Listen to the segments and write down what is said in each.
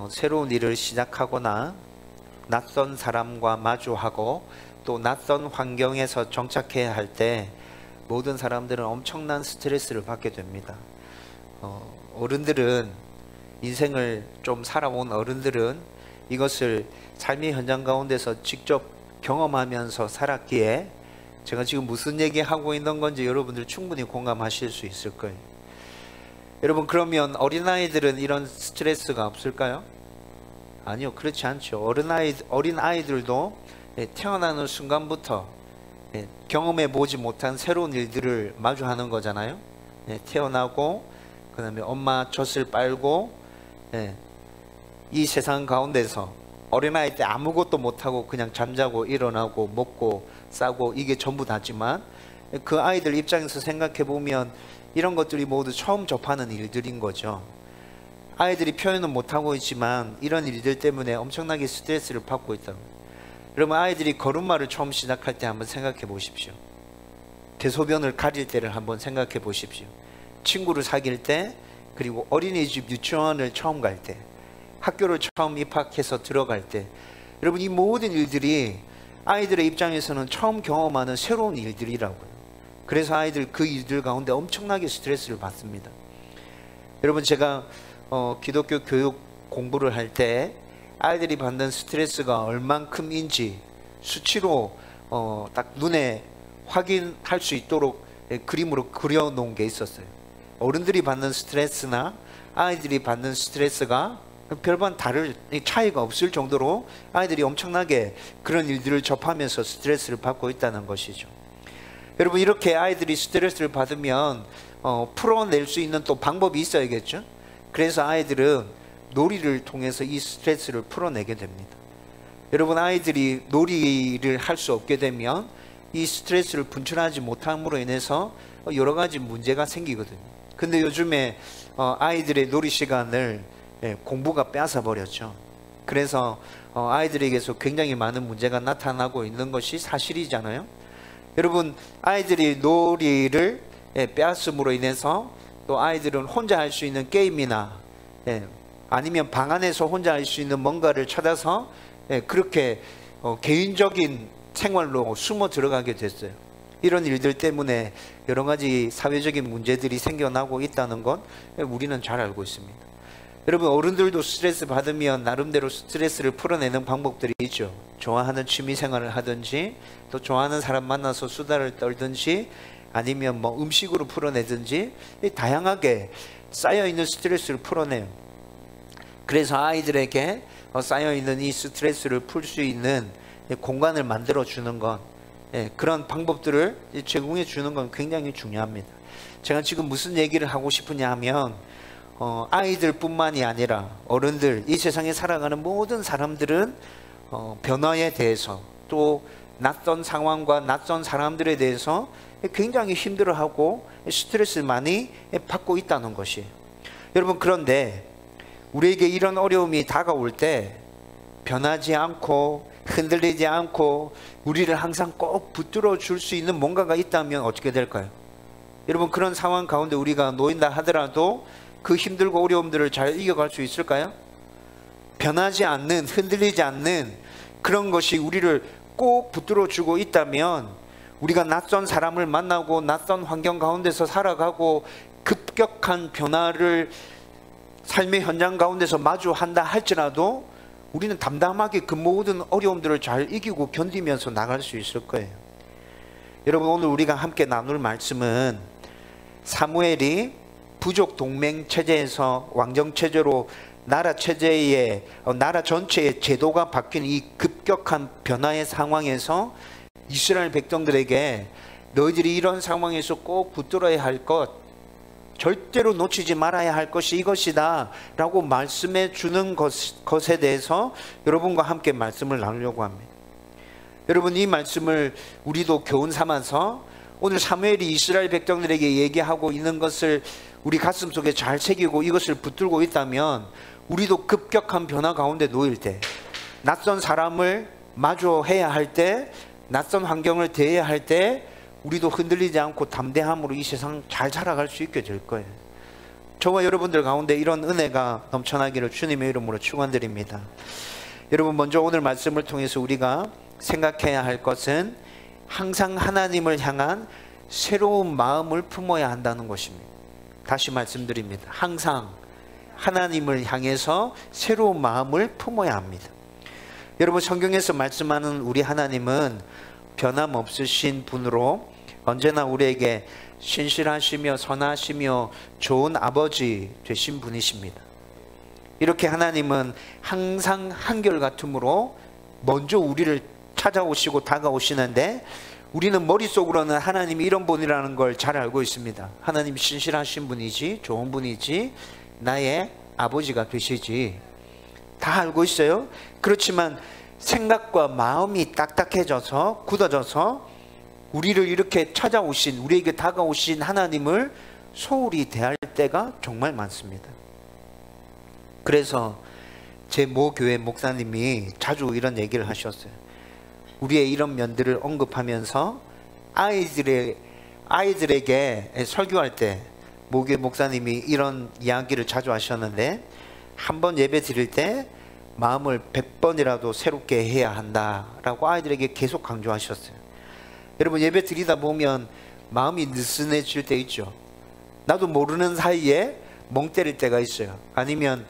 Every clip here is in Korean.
새로운 일을 시작하거나 낯선 사람과 마주하고 또 낯선 환경에서 정착해야 할 때 모든 사람들은 엄청난 스트레스를 받게 됩니다. 어른들은, 인생을 좀 살아온 어른들은 이것을 삶의 현장 가운데서 직접 경험하면서 살았기에 제가 지금 무슨 얘기하고 있는 건지 여러분들 충분히 공감하실 수 있을 거예요. 여러분, 그러면 어린아이들은 이런 스트레스가 없을까요? 아니요, 그렇지 않죠. 어린아이들도 태어나는 순간부터 경험해 보지 못한 새로운 일들을 마주하는 거잖아요. 태어나고 그 다음에 엄마 젖을 빨고 이 세상 가운데서 어린아이 때 아무것도 못하고 그냥 잠자고 일어나고 먹고 싸고 이게 전부 다지만 그 아이들 입장에서 생각해 보면 이런 것들이 모두 처음 접하는 일들인 거죠. 아이들이 표현은 못하고 있지만 이런 일들 때문에 엄청나게 스트레스를 받고 있다. 그러면 아이들이 걸음마를 처음 시작할 때 한번 생각해 보십시오. 대소변을 가릴 때를 한번 생각해 보십시오. 친구를 사귈 때, 그리고 어린이집 유치원을 처음 갈 때, 학교를 처음 입학해서 들어갈 때, 여러분, 이 모든 일들이 아이들의 입장에서는 처음 경험하는 새로운 일들이라고요. 그래서 아이들 그 일들 가운데 엄청나게 스트레스를 받습니다. 여러분, 제가 기독교 교육 공부를 할 때 아이들이 받는 스트레스가 얼만큼인지 수치로 딱 눈에 확인할 수 있도록 그림으로 그려놓은 게 있었어요. 어른들이 받는 스트레스나 아이들이 받는 스트레스가 별반 다를 차이가 없을 정도로 아이들이 엄청나게 그런 일들을 접하면서 스트레스를 받고 있다는 것이죠. 여러분, 이렇게 아이들이 스트레스를 받으면 풀어낼 수 있는 또 방법이 있어야겠죠. 그래서 아이들은 놀이를 통해서 이 스트레스를 풀어내게 됩니다. 여러분, 아이들이 놀이를 할 수 없게 되면 이 스트레스를 분출하지 못함으로 인해서 여러 가지 문제가 생기거든요. 근데 요즘에 아이들의 놀이 시간을 공부가 빼앗아 버렸죠. 그래서 아이들에게서 굉장히 많은 문제가 나타나고 있는 것이 사실이잖아요. 여러분, 아이들이 놀이를 빼앗음으로 인해서 또 아이들은 혼자 할 수 있는 게임이나 아니면 방 안에서 혼자 할 수 있는 뭔가를 찾아서 그렇게 개인적인 생활로 숨어 들어가게 됐어요. 이런 일들 때문에 여러 가지 사회적인 문제들이 생겨나고 있다는 건 우리는 잘 알고 있습니다. 여러분, 어른들도 스트레스 받으면 나름대로 스트레스를 풀어내는 방법들이 있죠. 좋아하는 취미 생활을 하든지, 또 좋아하는 사람 만나서 수다를 떨든지, 아니면 뭐 음식으로 풀어내든지, 다양하게 쌓여있는 스트레스를 풀어내요. 그래서 아이들에게 쌓여있는 이 스트레스를 풀 수 있는 공간을 만들어 주는 것, 그런 방법들을 제공해 주는 건 굉장히 중요합니다. 제가 지금 무슨 얘기를 하고 싶으냐 하면 아이들 뿐만이 아니라 어른들, 이 세상에 살아가는 모든 사람들은 변화에 대해서, 또 낯선 상황과 낯선 사람들에 대해서 굉장히 힘들어하고 스트레스를 많이 받고 있다는 것이에요. 여러분, 그런데 우리에게 이런 어려움이 다가올 때 변하지 않고 흔들리지 않고 우리를 항상 꼭 붙들어 줄 수 있는 뭔가가 있다면 어떻게 될까요? 여러분, 그런 상황 가운데 우리가 놓인다 하더라도 그 힘들고 어려움들을 잘 이겨갈 수 있을까요? 변하지 않는, 흔들리지 않는 그런 것이 우리를 꼭 붙들어 주고 있다면, 우리가 낯선 사람을 만나고 낯선 환경 가운데서 살아가고 급격한 변화를 삶의 현장 가운데서 마주한다 할지라도 우리는 담담하게 그 모든 어려움들을 잘 이기고 견디면서 나갈 수 있을 거예요. 여러분, 오늘 우리가 함께 나눌 말씀은 사무엘이 부족 동맹 체제에서 왕정 체제로 나라 전체의 제도가 바뀐 이 급격한 변화의 상황에서 이스라엘 백성들에게 너희들이 이런 상황에서 꼭 붙들어야 할 것, 절대로 놓치지 말아야 할 것이 이것이다 라고 말씀해 주는 것에 대해서 여러분과 함께 말씀을 나누려고 합니다. 여러분, 이 말씀을 우리도 교훈 삼아서 오늘 사무엘이 이스라엘 백성들에게 얘기하고 있는 것을 우리 가슴 속에 잘 새기고 이것을 붙들고 있다면, 우리도 급격한 변화 가운데 놓일 때, 낯선 사람을 마주해야 할 때, 낯선 환경을 대해야 할 때 우리도 흔들리지 않고 담대함으로 이 세상 잘 살아갈 수 있게 될 거예요. 저와 여러분들 가운데 이런 은혜가 넘쳐나기를 주님의 이름으로 축원드립니다. 여러분, 먼저 오늘 말씀을 통해서 우리가 생각해야 할 것은 항상 하나님을 향한 새로운 마음을 품어야 한다는 것입니다. 다시 말씀드립니다. 항상 하나님을 향해서 새로운 마음을 품어야 합니다. 여러분, 성경에서 말씀하는 우리 하나님은 변함없으신 분으로 언제나 우리에게 신실하시며 선하시며 좋은 아버지 되신 분이십니다. 이렇게 하나님은 항상 한결같음으로 먼저 우리를 찾아오시고 다가오시는데, 우리는 머릿속으로는 하나님이 이런 분이라는 걸 잘 알고 있습니다. 하나님이 신실하신 분이지, 좋은 분이지, 나의 아버지가 되시지, 다 알고 있어요. 그렇지만 생각과 마음이 딱딱해져서 굳어져서 우리를 이렇게 찾아오신, 우리에게 다가오신 하나님을 소홀히 대할 때가 정말 많습니다. 그래서 제 모 교회 목사님이 자주 이런 얘기를 하셨어요. 우리의 이런 면들을 언급하면서 아이들에게 설교할 때 모 교회 목사님이 이런 이야기를 자주 하셨는데, 한번 예배 드릴 때 마음을 100번이라도 새롭게 해야 한다라고 아이들에게 계속 강조하셨어요. 여러분, 예배 드리다 보면 마음이 느슨해질 때 있죠. 나도 모르는 사이에 멍 때릴 때가 있어요. 아니면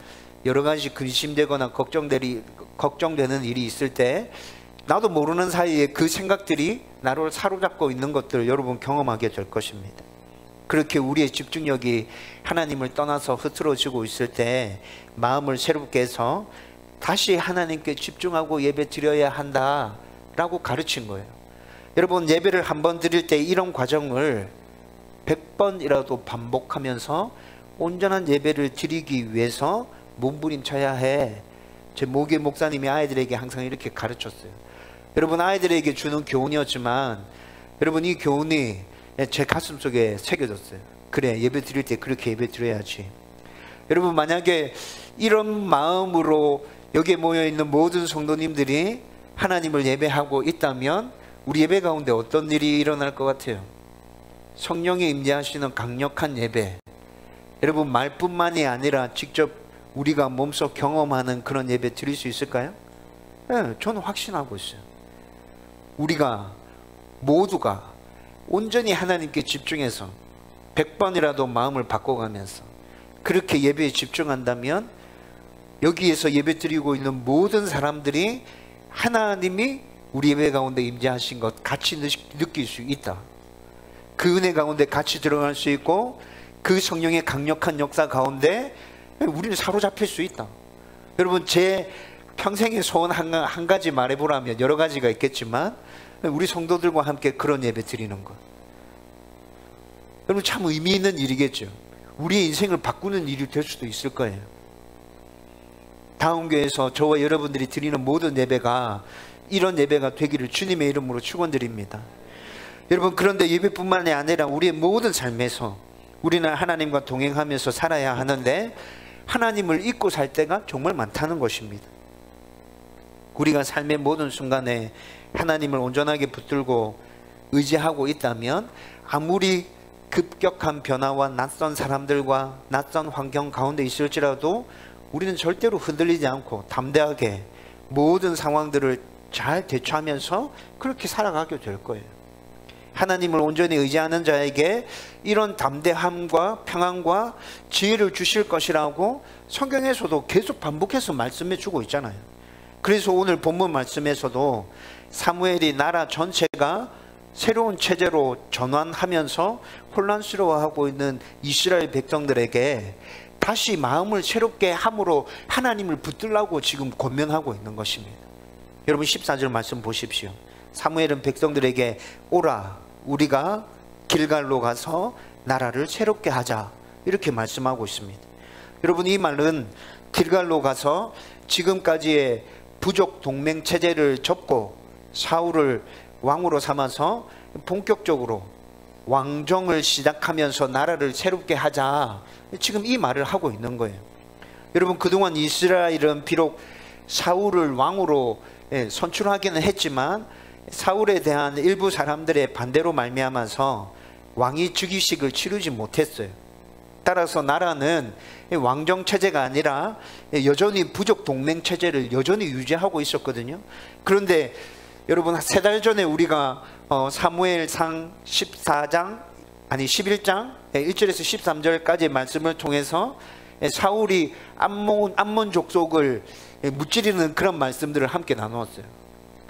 여러 가지 근심되거나 걱정되는 일이 있을 때 나도 모르는 사이에 그 생각들이 나를 사로잡고 있는 것들을 여러분 경험하게 될 것입니다. 그렇게 우리의 집중력이 하나님을 떠나서 흐트러지고 있을 때 마음을 새롭게 해서 다시 하나님께 집중하고 예배 드려야 한다라고 가르친 거예요. 여러분, 예배를 한번 드릴 때 이런 과정을 100번이라도 반복하면서 온전한 예배를 드리기 위해서 몸부림쳐야 해. 제 모교 목사님이 아이들에게 항상 이렇게 가르쳤어요. 여러분, 아이들에게 주는 교훈이었지만 여러분, 이 교훈이 제 가슴속에 새겨졌어요. 그래, 예배 드릴 때 그렇게 예배 드려야지. 여러분, 만약에 이런 마음으로 여기에 모여있는 모든 성도님들이 하나님을 예배하고 있다면 우리 예배 가운데 어떤 일이 일어날 것 같아요? 성령이 임재하시는 강력한 예배, 여러분, 말뿐만이 아니라 직접 우리가 몸소 경험하는 그런 예배 드릴 수 있을까요? 네, 저는 확신하고 있어요. 우리가 모두가 온전히 하나님께 집중해서 100번이라도 마음을 바꿔가면서 그렇게 예배에 집중한다면 여기에서 예배 드리고 있는 모든 사람들이 하나님이 우리 예배 가운데 임재하신 것 같이 느낄 수 있다. 그 은혜 가운데 같이 들어갈 수 있고 그 성령의 강력한 역사 가운데 우리는 사로잡힐 수 있다. 여러분, 제 평생의 소원 한 가지 말해보라면 여러 가지가 있겠지만 우리 성도들과 함께 그런 예배 드리는 것, 여러분, 참 의미 있는 일이겠죠. 우리의 인생을 바꾸는 일이 될 수도 있을 거예요. 다음 교회에서 저와 여러분들이 드리는 모든 예배가 이런 예배가 되기를 주님의 이름으로 축원드립니다. 여러분, 그런데 예배뿐만이 아니라 우리의 모든 삶에서 우리는 하나님과 동행하면서 살아야 하는데 하나님을 잊고 살 때가 정말 많다는 것입니다. 우리가 삶의 모든 순간에 하나님을 온전하게 붙들고 의지하고 있다면 아무리 급격한 변화와 낯선 사람들과 낯선 환경 가운데 있을지라도 우리는 절대로 흔들리지 않고 담대하게 모든 상황들을 잘 대처하면서 그렇게 살아가게 될 거예요. 하나님을 온전히 의지하는 자에게 이런 담대함과 평안과 지혜를 주실 것이라고 성경에서도 계속 반복해서 말씀해 주고 있잖아요. 그래서 오늘 본문 말씀에서도 사무엘이 나라 전체가 새로운 체제로 전환하면서 혼란스러워하고 있는 이스라엘 백성들에게 다시 마음을 새롭게 함으로 하나님을 붙들라고 지금 권면하고 있는 것입니다. 여러분, 14절 말씀 보십시오. 사무엘은 백성들에게 오라, 우리가 길갈로 가서 나라를 새롭게 하자, 이렇게 말씀하고 있습니다. 여러분, 이 말은 길갈로 가서 지금까지의 부족 동맹 체제를 접고 사울을 왕으로 삼아서 본격적으로 왕정을 시작하면서 나라를 새롭게 하자, 지금 이 말을 하고 있는 거예요. 여러분, 그동안 이스라엘은 비록 사울을 왕으로 선출하기는 했지만 사울에 대한 일부 사람들의 반대로 말미암아서 왕위 즉위식을 치르지 못했어요. 따라서 나라는 왕정 체제가 아니라 여전히 부족 동맹 체제를 여전히 유지하고 있었거든요. 그런데 여러분, 3달 전에 우리가 사무엘상 11장 1절에서 13절까지의 말씀을 통해서 사울이 암몬 족속을 무찌르는 그런 말씀들을 함께 나누었어요.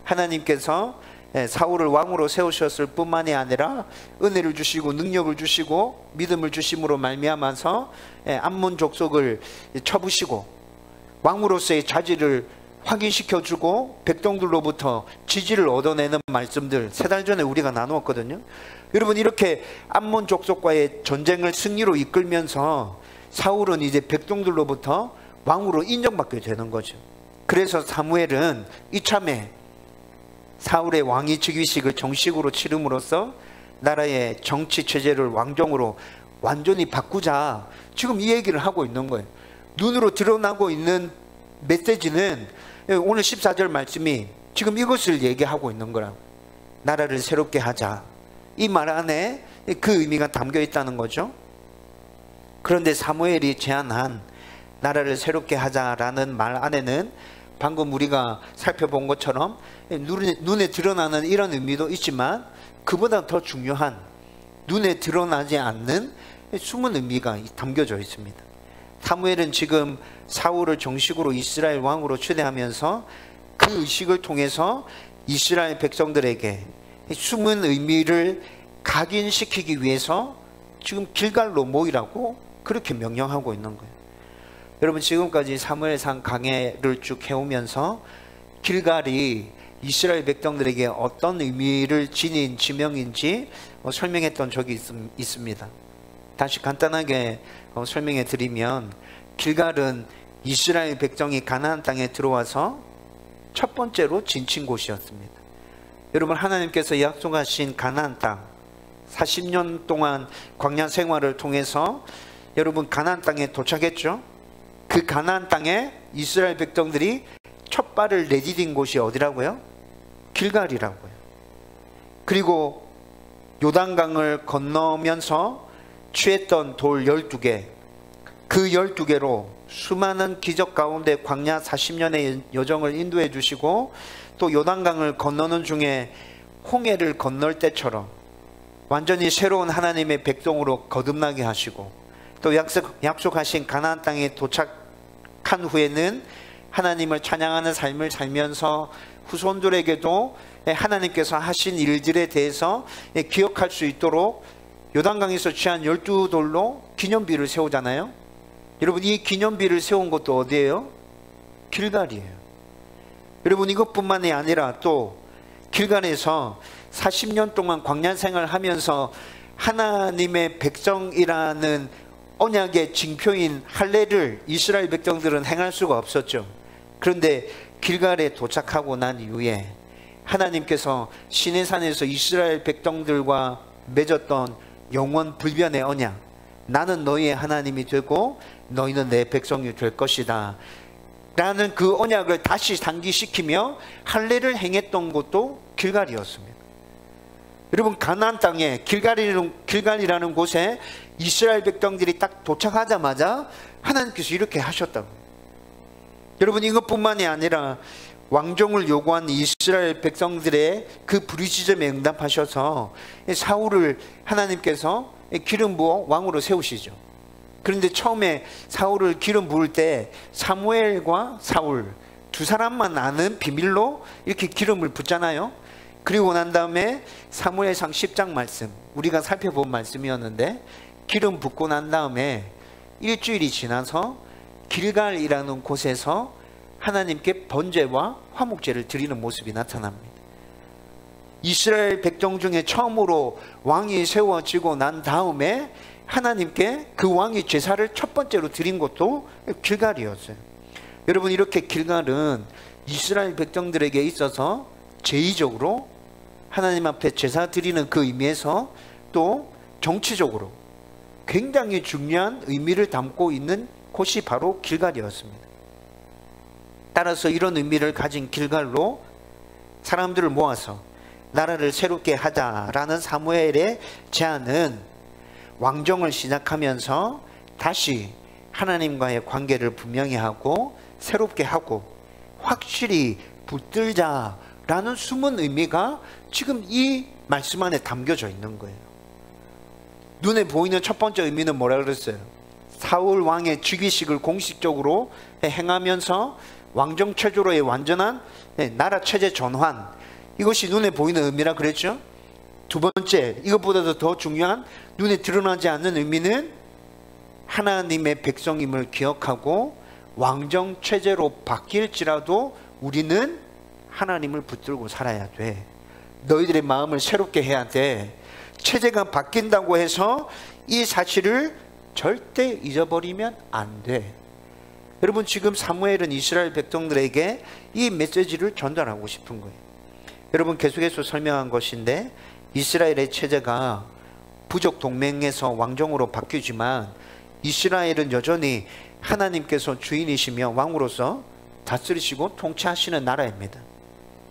하나님께서 사울을 왕으로 세우셨을 뿐만이 아니라 은혜를 주시고 능력을 주시고 믿음을 주심으로 말미암아서 암몬 족속을 쳐부시고 왕으로서의 자질을 확인시켜주고 백성들로부터 지지를 얻어내는 말씀들 3달 전에 우리가 나누었거든요. 여러분, 이렇게 암몬 족속과의 전쟁을 승리로 이끌면서 사울은 이제 백성들로부터 왕으로 인정받게 되는 거죠. 그래서 사무엘은 이참에 사울의 왕위 즉위식을 정식으로 치름으로써 나라의 정치 체제를 왕정으로 완전히 바꾸자, 지금 이 얘기를 하고 있는 거예요. 눈으로 드러나고 있는 메시지는 오늘 14절 말씀이 지금 이것을 얘기하고 있는 거라고. 나라를 새롭게 하자, 이 말 안에 그 의미가 담겨 있다는 거죠. 그런데 사무엘이 제안한 나라를 새롭게 하자라는 말 안에는 방금 우리가 살펴본 것처럼 눈에 드러나는 이런 의미도 있지만, 그보다 더 중요한 눈에 드러나지 않는 숨은 의미가 담겨져 있습니다. 사무엘은 지금 사울을 정식으로 이스라엘 왕으로 추대하면서 그 의식을 통해서 이스라엘 백성들에게 숨은 의미를 각인시키기 위해서 지금 길갈로 모이라고 그렇게 명령하고 있는 거예요. 여러분, 지금까지 사무엘상 강해를 쭉 해오면서 길갈이 이스라엘 백성들에게 어떤 의미를 지닌 지명인지 설명했던 적이 있습니다. 다시 간단하게 설명해 드리면, 길갈은 이스라엘 백성이 가나안 땅에 들어와서 첫 번째로 진친 곳이었습니다. 여러분, 하나님께서 약속하신 가나안 땅, 40년 동안 광야 생활을 통해서 여러분 가나안 땅에 도착했죠. 그 가나안 땅에 이스라엘 백성들이 첫 발을 내디딘 곳이 어디라고요? 길갈이라고요. 그리고 요단강을 건너면서 취했던 돌 12개, 그 12개로 수많은 기적 가운데 광야 40년의 여정을 인도해 주시고, 또 요단강을 건너는 중에 홍해를 건널 때처럼 완전히 새로운 하나님의 백성으로 거듭나게 하시고, 또 약속하신 가나안 땅에 도착한 후에는 하나님을 찬양하는 삶을 살면서 후손들에게도 하나님께서 하신 일들에 대해서 기억할 수 있도록 요단강에서 취한 12돌로 기념비를 세우잖아요. 여러분, 이 기념비를 세운 것도 어디예요? 길갈이에요. 여러분, 이것뿐만이 아니라 또 길갈에서 40년 동안 광야 생활을 하면서 하나님의 백성이라는 언약의 징표인 할례를 이스라엘 백성들은 행할 수가 없었죠. 그런데 길갈에 도착하고 난 이후에 하나님께서 시내산에서 이스라엘 백성들과 맺었던 영원 불변의 언약, 나는 너희의 하나님이 되고 너희는 내 백성이 될 것이다 라는 그 언약을 다시 상기시키며 할례를 행했던 곳도 길갈이었습니다. 여러분, 가나안 땅에 길갈이라는 곳에 이스라엘 백성들이 딱 도착하자마자 하나님께서 이렇게 하셨다고. 여러분, 이것뿐만이 아니라 왕정을 요구한 이스라엘 백성들의 그 부르짖음에 응답하셔서 사울을 하나님께서 기름 부어 왕으로 세우시죠. 그런데 처음에 사울을 기름 부을 때 사무엘과 사울 두 사람만 아는 비밀로 이렇게 기름을 붓잖아요. 그리고 난 다음에 사무엘상 10장 말씀, 우리가 살펴본 말씀이었는데, 기름 붓고 난 다음에 일주일이 지나서 길갈이라는 곳에서 하나님께 번제와 화목제를 드리는 모습이 나타납니다. 이스라엘 백성 중에 처음으로 왕이 세워지고 난 다음에 하나님께 그 왕이 제사를 첫 번째로 드린 것도 길갈이었어요. 여러분, 이렇게 길갈은 이스라엘 백성들에게 있어서 제의적으로 하나님 앞에 제사 드리는 그 의미에서 또 정치적으로 굉장히 중요한 의미를 담고 있는 곳이 바로 길갈이었습니다. 따라서 이런 의미를 가진 길갈로 사람들을 모아서 나라를 새롭게 하자라는 사무엘의 제안은 왕정을 시작하면서 다시 하나님과의 관계를 분명히 하고 새롭게 하고 확실히 붙들자라는 숨은 의미가 지금 이 말씀 안에 담겨져 있는 거예요. 눈에 보이는 첫 번째 의미는 뭐라 그랬어요? 사울 왕의 즉위식을 공식적으로 행하면서 왕정 체제로의 완전한 나라 체제 전환, 이것이 눈에 보이는 의미라 그랬죠. 두 번째, 이것보다도 더 중요한 눈에 드러나지 않는 의미는 하나님의 백성임을 기억하고 왕정 체제로 바뀔지라도 우리는 하나님을 붙들고 살아야 돼. 너희들의 마음을 새롭게 해야 돼. 체제가 바뀐다고 해서 이 사실을 절대 잊어버리면 안 돼. 여러분, 지금 사무엘은 이스라엘 백성들에게 이 메시지를 전달하고 싶은 거예요. 여러분, 계속해서 설명한 것인데 이스라엘의 체제가 부족 동맹에서 왕정으로 바뀌지만 이스라엘은 여전히 하나님께서 주인이시며 왕으로서 다스리시고 통치하시는 나라입니다.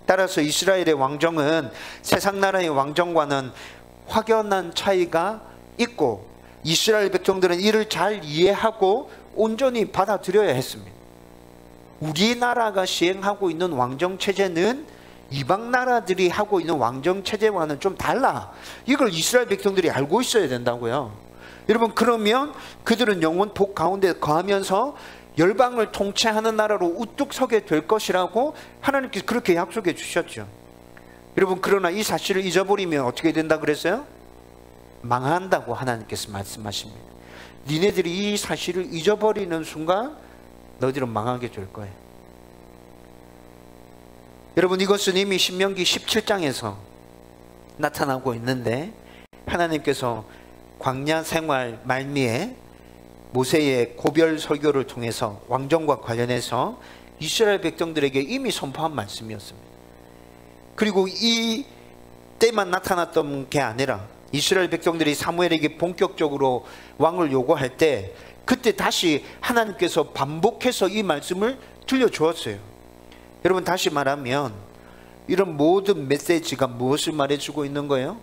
따라서 이스라엘의 왕정은 세상 나라의 왕정과는 확연한 차이가 있고 이스라엘 백성들은 이를 잘 이해하고 온전히 받아들여야 했습니다. 우리나라가 시행하고 있는 왕정 체제는 이방 나라들이 하고 있는 왕정 체제와는 좀 달라. 이걸 이스라엘 백성들이 알고 있어야 된다고요. 여러분, 그러면 그들은 영원 복 가운데 거하면서 열방을 통치하는 나라로 우뚝 서게 될 것이라고 하나님께서 그렇게 약속해 주셨죠. 여러분, 그러나 이 사실을 잊어버리면 어떻게 된다 그랬어요? 망한다고 하나님께서 말씀하십니다. 니네들이 이 사실을 잊어버리는 순간 너희들은 망하게 될 거예요. 여러분, 이것은 이미 신명기 17장에서 나타나고 있는데 하나님께서 광야 생활 말미에 모세의 고별 설교를 통해서 왕정과 관련해서 이스라엘 백성들에게 이미 선포한 말씀이었습니다. 그리고 이 때만 나타났던 게 아니라 이스라엘 백성들이 사무엘에게 본격적으로 왕을 요구할 때 그때 다시 하나님께서 반복해서 이 말씀을 들려주었어요. 여러분, 다시 말하면 이런 모든 메시지가 무엇을 말해주고 있는 거예요?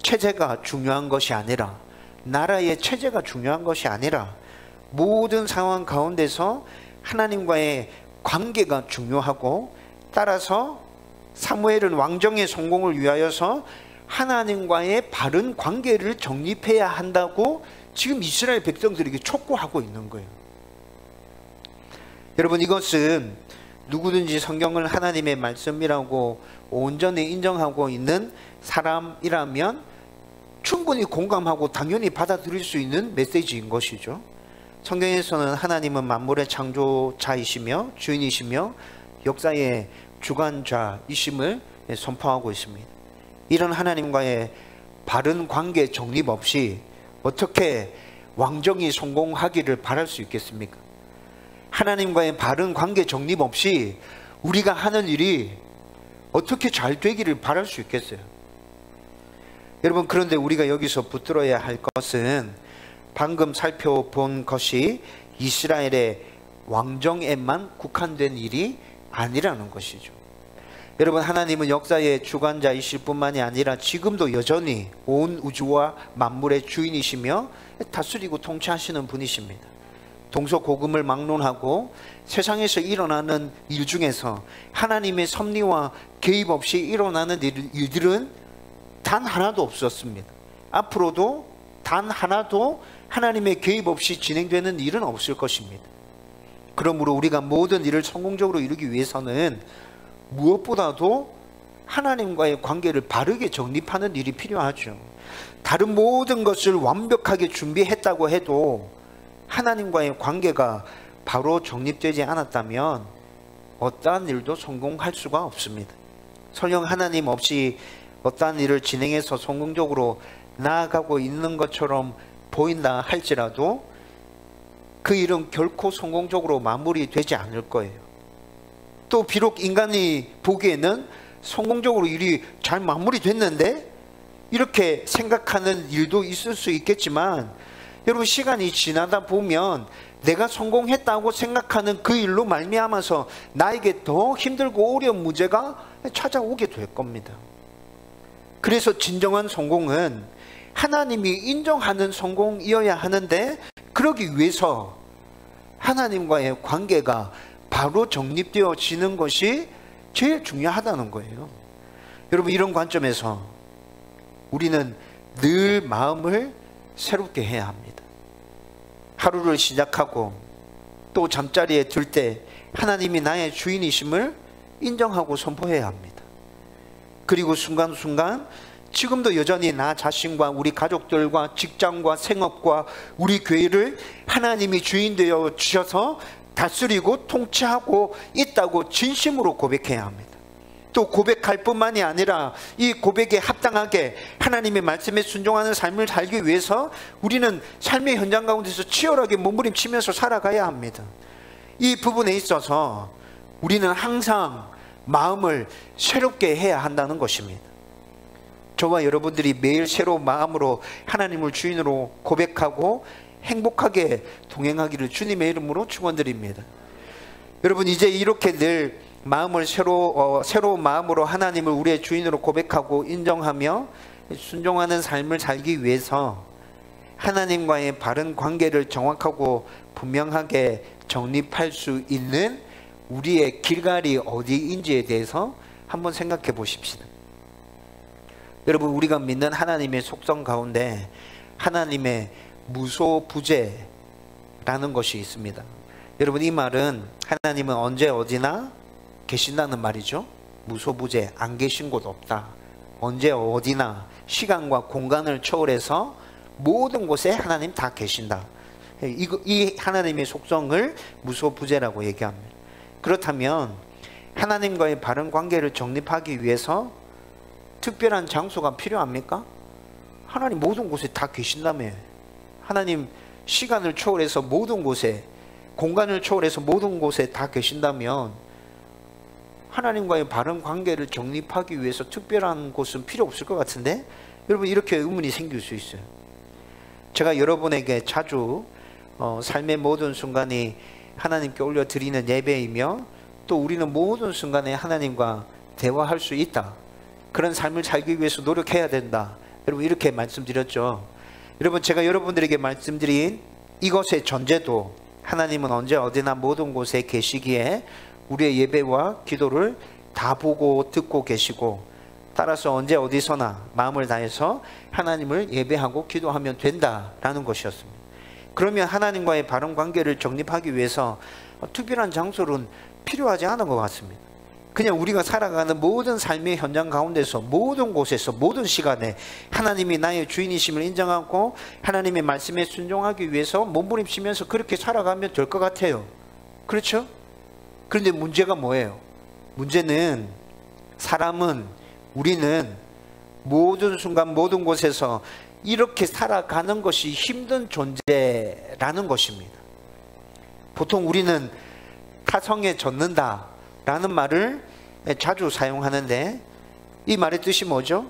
체제가 중요한 것이 아니라, 나라의 체제가 중요한 것이 아니라 모든 상황 가운데서 하나님과의 관계가 중요하고, 따라서 사무엘은 왕정의 성공을 위하여서 하나님과의 바른 관계를 정립해야 한다고 지금 이스라엘 백성들에게 촉구하고 있는 거예요. 여러분, 이것은 누구든지 성경을 하나님의 말씀이라고 온전히 인정하고 있는 사람이라면 충분히 공감하고 당연히 받아들일 수 있는 메시지인 것이죠. 성경에서는 하나님은 만물의 창조자이시며 주인이시며 역사의 주관자이심을 선포하고 있습니다. 이런 하나님과의 바른 관계 정립 없이 어떻게 왕정이 성공하기를 바랄 수 있겠습니까? 하나님과의 바른 관계 정립 없이 우리가 하는 일이 어떻게 잘 되기를 바랄 수 있겠어요? 여러분, 그런데 우리가 여기서 붙들어야 할 것은 방금 살펴본 것이 이스라엘의 왕정에만 국한된 일이 아니라는 것이죠. 여러분, 하나님은 역사의 주관자이실 뿐만이 아니라 지금도 여전히 온 우주와 만물의 주인이시며 다스리고 통치하시는 분이십니다. 동서고금을 막론하고 세상에서 일어나는 일 중에서 하나님의 섭리와 개입 없이 일어나는 일들은 단 하나도 없었습니다. 앞으로도 단 하나도 하나님의 개입 없이 진행되는 일은 없을 것입니다. 그러므로 우리가 모든 일을 성공적으로 이루기 위해서는 무엇보다도 하나님과의 관계를 바르게 정립하는 일이 필요하죠. 다른 모든 것을 완벽하게 준비했다고 해도 하나님과의 관계가 바로 정립되지 않았다면 어떠한 일도 성공할 수가 없습니다. 설령 하나님 없이 어떠한 일을 진행해서 성공적으로 나아가고 있는 것처럼 보인다 할지라도 그 일은 결코 성공적으로 마무리되지 않을 거예요. 또 비록 인간이 보기에는 성공적으로 일이 잘 마무리됐는데 이렇게 생각하는 일도 있을 수 있겠지만, 여러분, 시간이 지나다 보면 내가 성공했다고 생각하는 그 일로 말미암아서 나에게 더 힘들고 어려운 문제가 찾아오게 될 겁니다. 그래서 진정한 성공은 하나님이 인정하는 성공이어야 하는데, 그러기 위해서 하나님과의 관계가 바로 정립되어지는 것이 제일 중요하다는 거예요. 여러분, 이런 관점에서 우리는 늘 마음을 새롭게 해야 합니다. 하루를 시작하고 또 잠자리에 들 때 하나님이 나의 주인이심을 인정하고 선포해야 합니다. 그리고 순간순간 지금도 여전히 나 자신과 우리 가족들과 직장과 생업과 우리 교회를 하나님이 주인 되어 주셔서 다스리고 통치하고 있다고 진심으로 고백해야 합니다. 또 고백할 뿐만이 아니라 이 고백에 합당하게 하나님의 말씀에 순종하는 삶을 살기 위해서 우리는 삶의 현장 가운데서 치열하게 몸부림치면서 살아가야 합니다. 이 부분에 있어서 우리는 항상 마음을 새롭게 해야 한다는 것입니다. 저와 여러분들이 매일 새로운 마음으로 하나님을 주인으로 고백하고 행복하게 동행하기를 주님의 이름으로 축원드립니다. 여러분, 이제 이렇게 늘 마음을 새로운 마음으로 하나님을 우리의 주인으로 고백하고 인정하며 순종하는 삶을 살기 위해서 하나님과의 바른 관계를 정확하고 분명하게 정립할 수 있는 우리의 길갈이 어디인지에 대해서 한번 생각해 보십시다. 여러분, 우리가 믿는 하나님의 속성 가운데 하나님의 무소부재라는 것이 있습니다. 여러분, 이 말은 하나님은 언제 어디나 계신다는 말이죠. 무소부재, 안 계신 곳 없다. 언제 어디나 시간과 공간을 초월해서 모든 곳에 하나님 다 계신다. 이 하나님의 속성을 무소부재라고 얘기합니다. 그렇다면 하나님과의 바른 관계를 정립하기 위해서 특별한 장소가 필요합니까? 하나님 모든 곳에 다 계신다며. 하나님 시간을 초월해서 모든 곳에, 공간을 초월해서 모든 곳에 다 계신다면 하나님과의 바른 관계를 정립하기 위해서 특별한 곳은 필요 없을 것 같은데, 여러분, 이렇게 의문이 생길 수 있어요. 제가 여러분에게 자주 삶의 모든 순간이 하나님께 올려드리는 예배이며, 또 우리는 모든 순간에 하나님과 대화할 수 있다, 그런 삶을 살기 위해서 노력해야 된다, 여러분 이렇게 말씀드렸죠. 여러분, 제가 여러분들에게 말씀드린 이것의 전제도 하나님은 언제 어디나 모든 곳에 계시기에 우리의 예배와 기도를 다 보고 듣고 계시고, 따라서 언제 어디서나 마음을 다해서 하나님을 예배하고 기도하면 된다라는 것이었습니다. 그러면 하나님과의 바른 관계를 정립하기 위해서 특별한 장소는 필요하지 않은 것 같습니다. 그냥 우리가 살아가는 모든 삶의 현장 가운데서 모든 곳에서 모든 시간에 하나님이 나의 주인이심을 인정하고 하나님의 말씀에 순종하기 위해서 몸부림치면서 그렇게 살아가면 될 것 같아요. 그렇죠? 그런데 문제가 뭐예요? 문제는 우리는 모든 순간 모든 곳에서 이렇게 살아가는 것이 힘든 존재라는 것입니다. 보통 우리는 타성에 젖는다 라는 말을 자주 사용하는데, 이 말의 뜻이 뭐죠?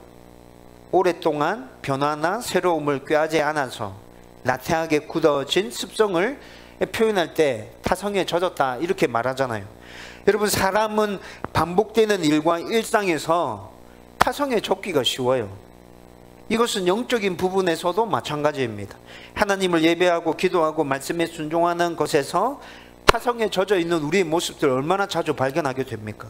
오랫동안 변화나 새로움을 꾀하지 않아서 나태하게 굳어진 습성을 표현할 때 타성에 젖었다 이렇게 말하잖아요. 여러분, 사람은 반복되는 일과 일상에서 타성에 젖기가 쉬워요. 이것은 영적인 부분에서도 마찬가지입니다. 하나님을 예배하고 기도하고 말씀에 순종하는 것에서 타성에 젖어 있는 우리의 모습들을 얼마나 자주 발견하게 됩니까?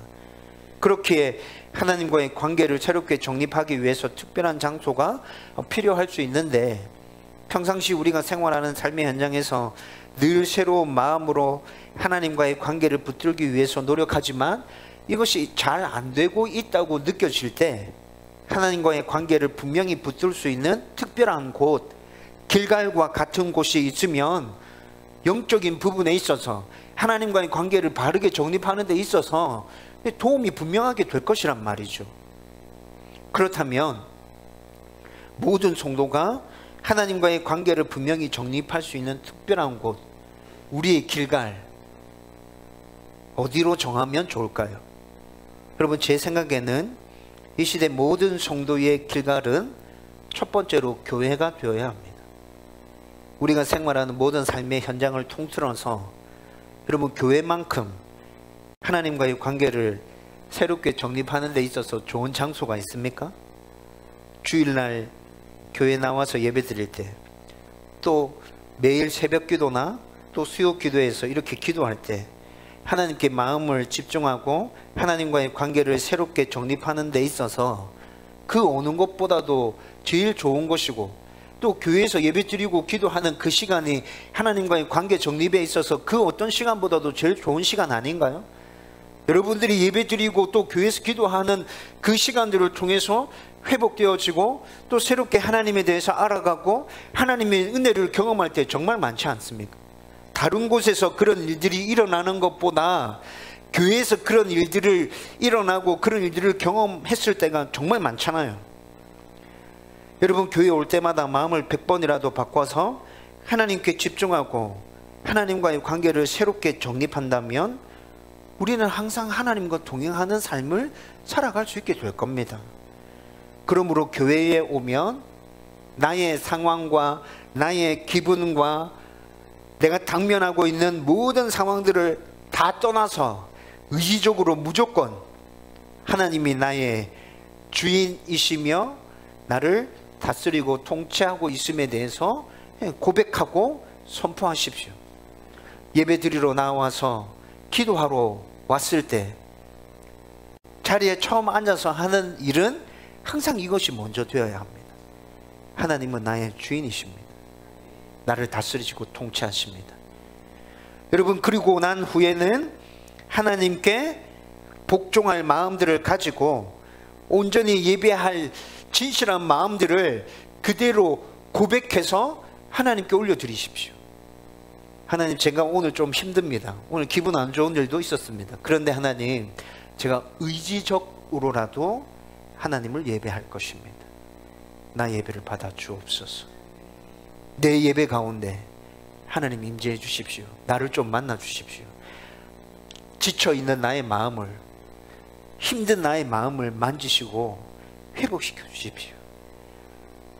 그렇기에 하나님과의 관계를 새롭게 정립하기 위해서 특별한 장소가 필요할 수 있는데, 평상시 우리가 생활하는 삶의 현장에서 늘 새로운 마음으로 하나님과의 관계를 붙들기 위해서 노력하지만 이것이 잘 안 되고 있다고 느껴질 때, 하나님과의 관계를 분명히 붙들 수 있는 특별한 곳, 길갈과 같은 곳이 있으면 영적인 부분에 있어서 하나님과의 관계를 바르게 정립하는 데 있어서 도움이 분명하게 될 것이란 말이죠. 그렇다면 모든 성도가 하나님과의 관계를 분명히 정립할 수 있는 특별한 곳, 우리의 길갈, 어디로 정하면 좋을까요? 여러분, 제 생각에는 이 시대 모든 성도의 길갈은 첫 번째로 교회가 되어야 합니다. 우리가 생활하는 모든 삶의 현장을 통틀어서 여러분, 교회만큼 하나님과의 관계를 새롭게 정립하는 데 있어서 좋은 장소가 있습니까? 주일날 교회 나와서 예배 드릴 때, 또 매일 새벽 기도나 또 수요 기도에서 이렇게 기도할 때 하나님께 마음을 집중하고 하나님과의 관계를 새롭게 정립하는 데 있어서 그 오는 것보다도 제일 좋은 것이고, 또 교회에서 예배 드리고 기도하는 그 시간이 하나님과의 관계 정립에 있어서 그 어떤 시간보다도 제일 좋은 시간 아닌가요? 여러분들이 예배 드리고 또 교회에서 기도하는 그 시간들을 통해서 회복되어지고 또 새롭게 하나님에 대해서 알아가고 하나님의 은혜를 경험할 때 정말 많지 않습니까? 다른 곳에서 그런 일들이 일어나는 것보다 교회에서 그런 일들을 일어나고 그런 일들을 경험했을 때가 정말 많잖아요. 여러분, 교회 올 때마다 마음을 100번이라도 바꿔서 하나님께 집중하고 하나님과의 관계를 새롭게 정립한다면 우리는 항상 하나님과 동행하는 삶을 살아갈 수 있게 될 겁니다. 그러므로 교회에 오면 나의 상황과 나의 기분과 내가 당면하고 있는 모든 상황들을 다 떠나서 의지적으로 무조건 하나님이 나의 주인이시며 나를 다스리고 통치하고 있음에 대해서 고백하고 선포하십시오. 예배드리러 나와서 기도하러 왔을 때 자리에 처음 앉아서 하는 일은 항상 이것이 먼저 되어야 합니다. 하나님은 나의 주인이십니다. 나를 다스리시고 통치하십니다. 여러분, 그리고 난 후에는 하나님께 복종할 마음들을 가지고 온전히 예배할 진실한 마음들을 그대로 고백해서 하나님께 올려드리십시오. 하나님, 제가 오늘 좀 힘듭니다. 오늘 기분 안 좋은 일도 있었습니다. 그런데 하나님, 제가 의지적으로라도 하나님을 예배할 것입니다. 나 예배를 받아 주옵소서. 내 예배 가운데 하나님 임재해 주십시오. 나를 좀 만나 주십시오. 지쳐있는 나의 마음을, 힘든 나의 마음을 만지시고 회복시켜 주십시오.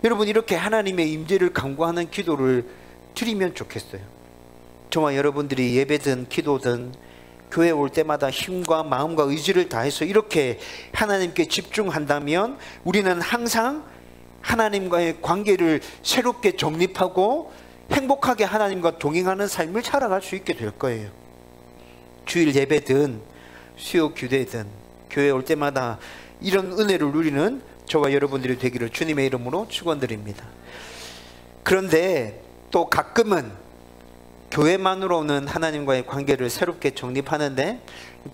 여러분, 이렇게 하나님의 임재를 간구하는 기도를 드리면 좋겠어요. 저와 여러분들이 예배든 기도든 교회 올 때마다 힘과 마음과 의지를 다해서 이렇게 하나님께 집중한다면 우리는 항상 하나님과의 관계를 새롭게 정립하고 행복하게 하나님과 동행하는 삶을 살아갈 수 있게 될 거예요. 주일 예배든 수요 기도든 교회 올 때마다 이런 은혜를 누리는 저와 여러분들이 되기를 주님의 이름으로 축원드립니다. 그런데 또 가끔은 교회만으로는 하나님과의 관계를 새롭게 정립하는데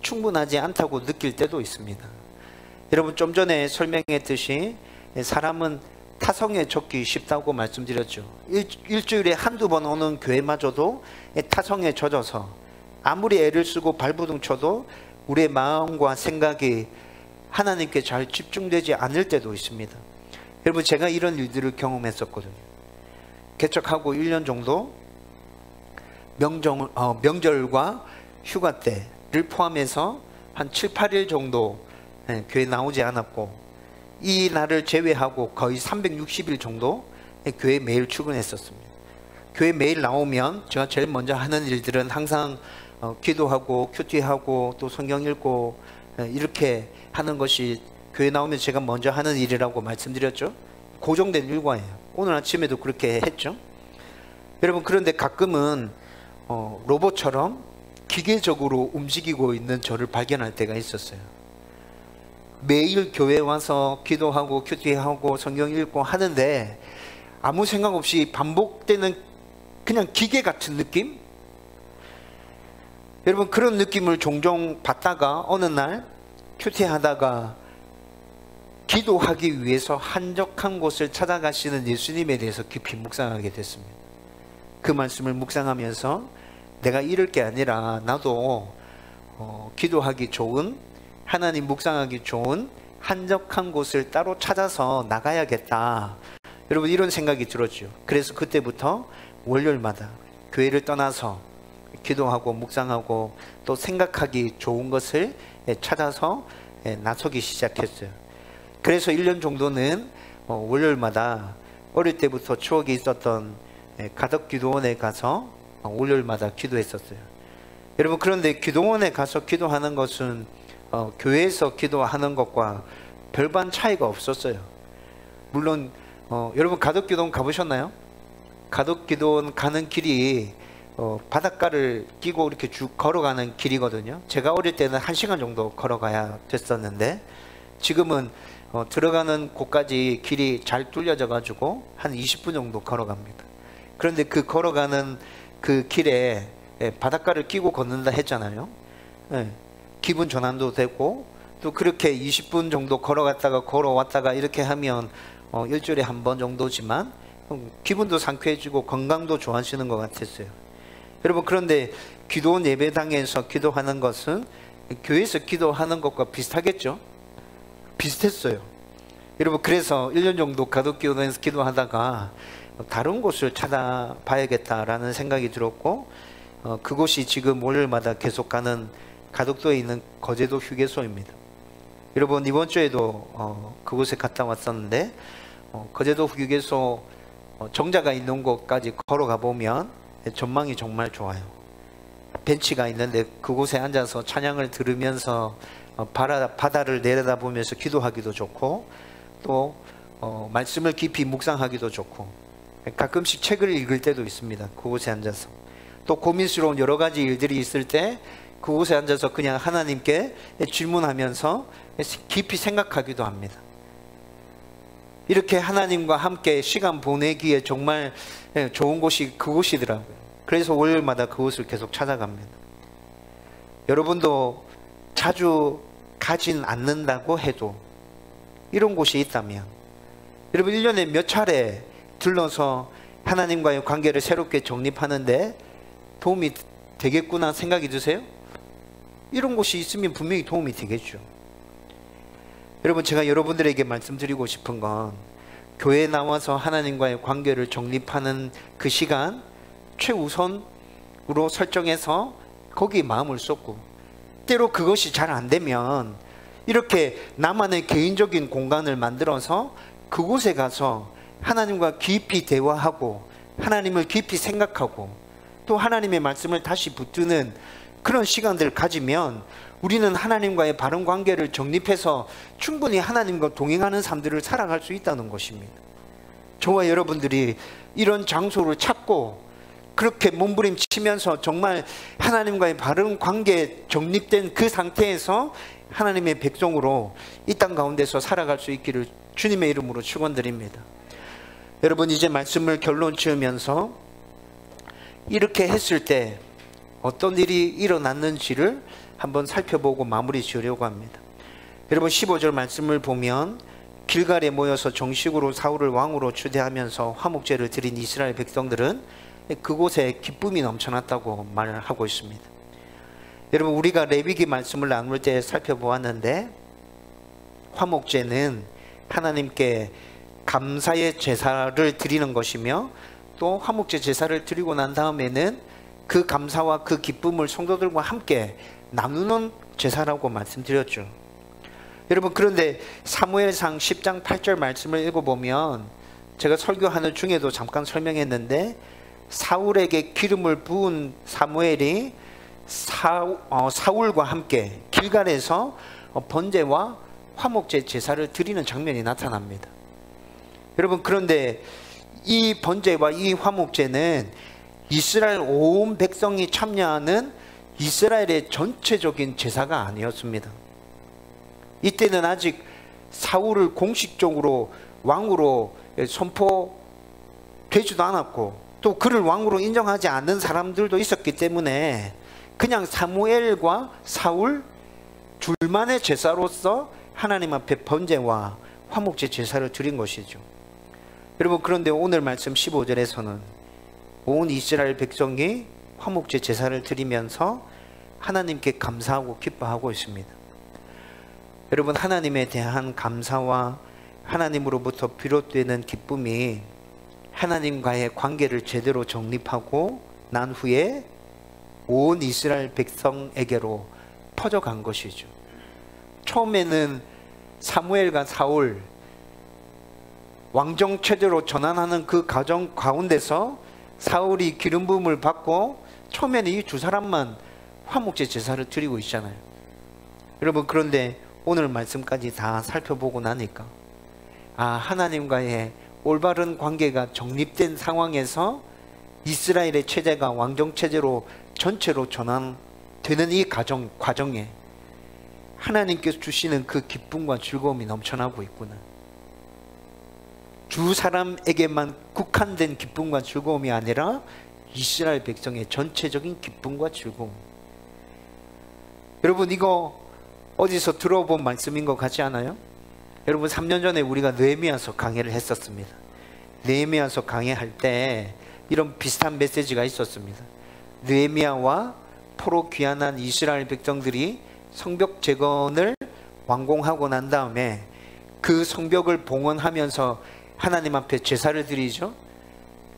충분하지 않다고 느낄 때도 있습니다. 여러분, 좀 전에 설명했듯이 사람은 타성에 젖기 쉽다고 말씀드렸죠. 일주일에 한두 번 오는 교회마저도 타성에 젖어서 아무리 애를 쓰고 발버둥 쳐도 우리의 마음과 생각이 하나님께 잘 집중되지 않을 때도 있습니다. 여러분, 제가 이런 일들을 경험했었거든요. 개척하고 1년 정도 명절과 휴가 때를 포함해서 한 7, 8일 정도 교회 나오지 않았고, 이 날을 제외하고 거의 360일 정도 교회 매일 출근했었습니다. 교회 매일 나오면 제가 제일 먼저 하는 일들은 항상 기도하고 큐티하고 또 성경 읽고 이렇게 하는 것이 교회 나오면 제가 먼저 하는 일이라고 말씀드렸죠. 고정된 일과예요. 오늘 아침에도 그렇게 했죠. 여러분, 그런데 가끔은 로봇처럼 기계적으로 움직이고 있는 저를 발견할 때가 있었어요. 매일 교회 와서 기도하고 큐티하고 성경 읽고 하는데 아무 생각 없이 반복되는 그냥 기계 같은 느낌? 여러분, 그런 느낌을 종종 받다가 어느 날 큐티하다가 기도하기 위해서 한적한 곳을 찾아가시는 예수님에 대해서 깊이 묵상하게 됐습니다. 그 말씀을 묵상하면서 내가 이럴 게 아니라 나도 기도하기 좋은, 하나님 묵상하기 좋은 한적한 곳을 따로 찾아서 나가야겠다. 여러분, 이런 생각이 들었죠. 그래서 그때부터 월요일마다 교회를 떠나서 기도하고 묵상하고 또 생각하기 좋은 것을 찾아서 나서기 시작했어요. 그래서 1년 정도는 월요일마다 어릴 때부터 추억이 있었던 가덕기도원에 가서 월요일마다 기도했었어요. 여러분, 그런데 기도원에 가서 기도하는 것은 교회에서 기도하는 것과 별반 차이가 없었어요. 물론 여러분 가덕기도원 가보셨나요? 가덕기도원 가는 길이 바닷가를 끼고 이렇게 쭉 걸어가는 길이거든요. 제가 어릴 때는 1시간 정도 걸어가야 됐었는데 지금은 들어가는 곳까지 길이 잘 뚫려져 가지고 한 20분 정도 걸어갑니다. 그런데 그 걸어가는 그 길에 바닷가를 끼고 걷는다 했잖아요. 기분 전환도 되고 또 그렇게 20분 정도 걸어갔다가 걸어왔다가 이렇게 하면 일주일에 한 번 정도지만 기분도 상쾌해지고 건강도 좋아지는 것 같았어요. 여러분, 그런데 기도원 예배당에서 기도하는 것은 교회에서 기도하는 것과 비슷하겠죠? 비슷했어요. 여러분, 그래서 1년 정도 가덕기도원에서 기도하다가 다른 곳을 찾아봐야겠다라는 생각이 들었고, 그곳이 지금 월요일마다 계속 가는 가덕도에 있는 거제도 휴게소입니다. 여러분, 이번 주에도 그곳에 갔다 왔었는데 거제도 휴게소 정자가 있는 곳까지 걸어가 보면 전망이 정말 좋아요. 벤치가 있는데 그곳에 앉아서 찬양을 들으면서 바다를 내려다보면서 기도하기도 좋고, 또 말씀을 깊이 묵상하기도 좋고, 가끔씩 책을 읽을 때도 있습니다. 그곳에 앉아서. 또 고민스러운 여러 가지 일들이 있을 때 그곳에 앉아서 그냥 하나님께 질문하면서 깊이 생각하기도 합니다. 이렇게 하나님과 함께 시간 보내기에 정말 좋은 곳이 그곳이더라고요. 그래서 월요일마다 그곳을 계속 찾아갑니다. 여러분도 자주 가진 않는다고 해도 이런 곳이 있다면, 여러분 1년에 몇 차례 들러서 하나님과의 관계를 새롭게 정립하는데 도움이 되겠구나 생각이 드세요? 이런 곳이 있으면 분명히 도움이 되겠죠. 여러분, 제가 여러분들에게 말씀드리고 싶은 건, 교회에 나와서 하나님과의 관계를 정립하는 그 시간 최우선으로 설정해서 거기에 마음을 쏟고, 때로 그것이 잘 안 되면 이렇게 나만의 개인적인 공간을 만들어서 그곳에 가서 하나님과 깊이 대화하고 하나님을 깊이 생각하고 또 하나님의 말씀을 다시 붙드는 그런 시간들을 가지면 우리는 하나님과의 바른 관계를 정립해서 충분히 하나님과 동행하는 삶들을 살아갈 수 있다는 것입니다. 저와 여러분들이 이런 장소를 찾고 그렇게 몸부림치면서 정말 하나님과의 바른 관계에 정립된 그 상태에서 하나님의 백성으로 이 땅 가운데서 살아갈 수 있기를 주님의 이름으로 축원드립니다. 여러분, 이제 말씀을 결론 지으면서 이렇게 했을 때 어떤 일이 일어났는지를 한번 살펴보고 마무리 지으려고 합니다. 여러분, 15절 말씀을 보면 길갈에 모여서 정식으로 사울을 왕으로 추대하면서 화목제를 드린 이스라엘 백성들은 그곳에 기쁨이 넘쳐났다고 말을 하고 있습니다. 여러분, 우리가 레위기 말씀을 나눌 때 살펴보았는데 화목제는 하나님께 감사의 제사를 드리는 것이며, 또 화목제 제사를 드리고 난 다음에는 그 감사와 그 기쁨을 성도들과 함께 나누는 제사라고 말씀드렸죠. 여러분, 그런데 사무엘상 10장 8절 말씀을 읽어보면, 제가 설교하는 중에도 잠깐 설명했는데, 사울에게 기름을 부은 사무엘이 사울과 함께 길갈에서 번제와 화목제 제사를 드리는 장면이 나타납니다. 여러분, 그런데 이 번제와 이 화목제는 이스라엘 온 백성이 참여하는 이스라엘의 전체적인 제사가 아니었습니다. 이때는 아직 사울을 공식적으로 왕으로 선포되지도 않았고, 또 그를 왕으로 인정하지 않는 사람들도 있었기 때문에 그냥 사무엘과 사울 둘만의 제사로서 하나님 앞에 번제와 화목제 제사를 드린 것이죠. 여러분, 그런데 오늘 말씀 15절에서는 온 이스라엘 백성이 화목제 제사를 드리면서 하나님께 감사하고 기뻐하고 있습니다. 여러분, 하나님에 대한 감사와 하나님으로부터 비롯되는 기쁨이 하나님과의 관계를 제대로 정립하고 난 후에 온 이스라엘 백성에게로 퍼져간 것이죠. 처음에는 사무엘과 사울 왕정 체제로 전환하는 그 과정 가운데서 사울이 기름 부음을 받고 처음에는 이 두 사람만 화목제 제사를 드리고 있잖아요. 여러분, 그런데 오늘 말씀까지 다 살펴보고 나니까 하나님과의 올바른 관계가 정립된 상황에서 이스라엘의 체제가 왕정체제로 전체로 전환되는 이 과정에 하나님께서 주시는 그 기쁨과 즐거움이 넘쳐나고 있구나. 두 사람에게만 국한된 기쁨과 즐거움이 아니라 이스라엘 백성의 전체적인 기쁨과 즐거움. 여러분, 이거 어디서 들어본 말씀인 것 같지 않아요? 여러분, 3년 전에 우리가 느헤미야서 강해를 했었습니다. 느헤미야서 강해할 때 이런 비슷한 메시지가 있었습니다. 느헤미야와 포로 귀환한 이스라엘 백성들이 성벽 재건을 완공하고 난 다음에 그 성벽을 봉헌하면서 하나님 앞에 제사를 드리죠.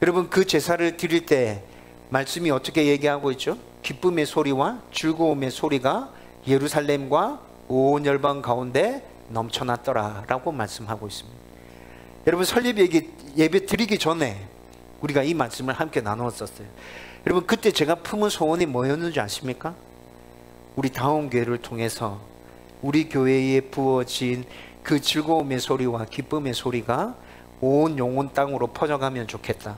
여러분, 그 제사를 드릴 때 말씀이 어떻게 얘기하고 있죠? 기쁨의 소리와 즐거움의 소리가 예루살렘과 온 열방 가운데 넘쳐났더라 라고 말씀하고 있습니다. 여러분, 설립 예배 드리기 전에 우리가 이 말씀을 함께 나누었었어요. 여러분, 그때 제가 품은 소원이 뭐였는지 아십니까? 우리 다원교회를 통해서 우리 교회에 부어진 그 즐거움의 소리와 기쁨의 소리가 온 영혼 땅으로 퍼져가면 좋겠다.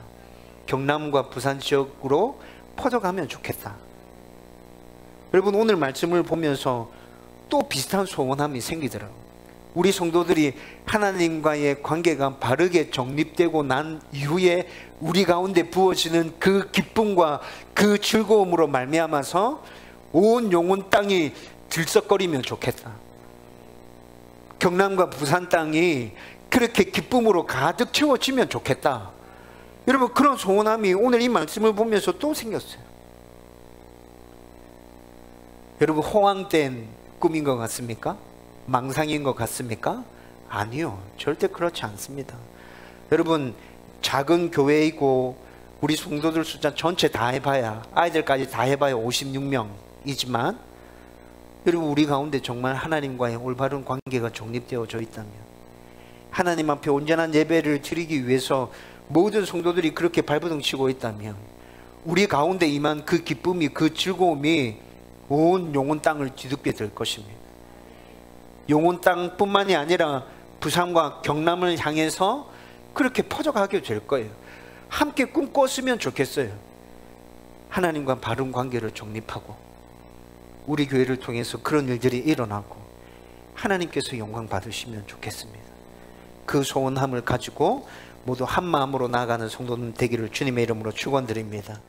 경남과 부산 지역으로 퍼져가면 좋겠다. 여러분, 오늘 말씀을 보면서 또 비슷한 소원함이 생기더라고요. 우리 성도들이 하나님과의 관계가 바르게 정립되고 난 이후에 우리 가운데 부어지는 그 기쁨과 그 즐거움으로 말미암아서 온 영혼 땅이 들썩거리면 좋겠다. 경남과 부산 땅이 그렇게 기쁨으로 가득 채워지면 좋겠다. 여러분, 그런 소원함이 오늘 이 말씀을 보면서 또 생겼어요. 여러분, 허황된 꿈인 것 같습니까? 망상인 것 같습니까? 아니요, 절대 그렇지 않습니다. 여러분, 작은 교회이고 우리 성도들 숫자 전체 다 해봐야, 아이들까지 다 해봐야 56명이지만 여러분, 우리 가운데 정말 하나님과의 올바른 관계가 정립되어져 있다면, 하나님 앞에 온전한 예배를 드리기 위해서 모든 성도들이 그렇게 발버둥 치고 있다면, 우리 가운데 임한 그 기쁨이, 그 즐거움이 온 영혼 땅을 뒤덮게 될 것입니다. 영혼 땅뿐만이 아니라 부산과 경남을 향해서 그렇게 퍼져가게 될 거예요. 함께 꿈꿨으면 좋겠어요. 하나님과 바른 관계를 정립하고 우리 교회를 통해서 그런 일들이 일어나고 하나님께서 영광 받으시면 좋겠습니다. 그 소원함을 가지고 모두 한 마음으로 나아가는 성도는 되기를 주님의 이름으로 축원드립니다.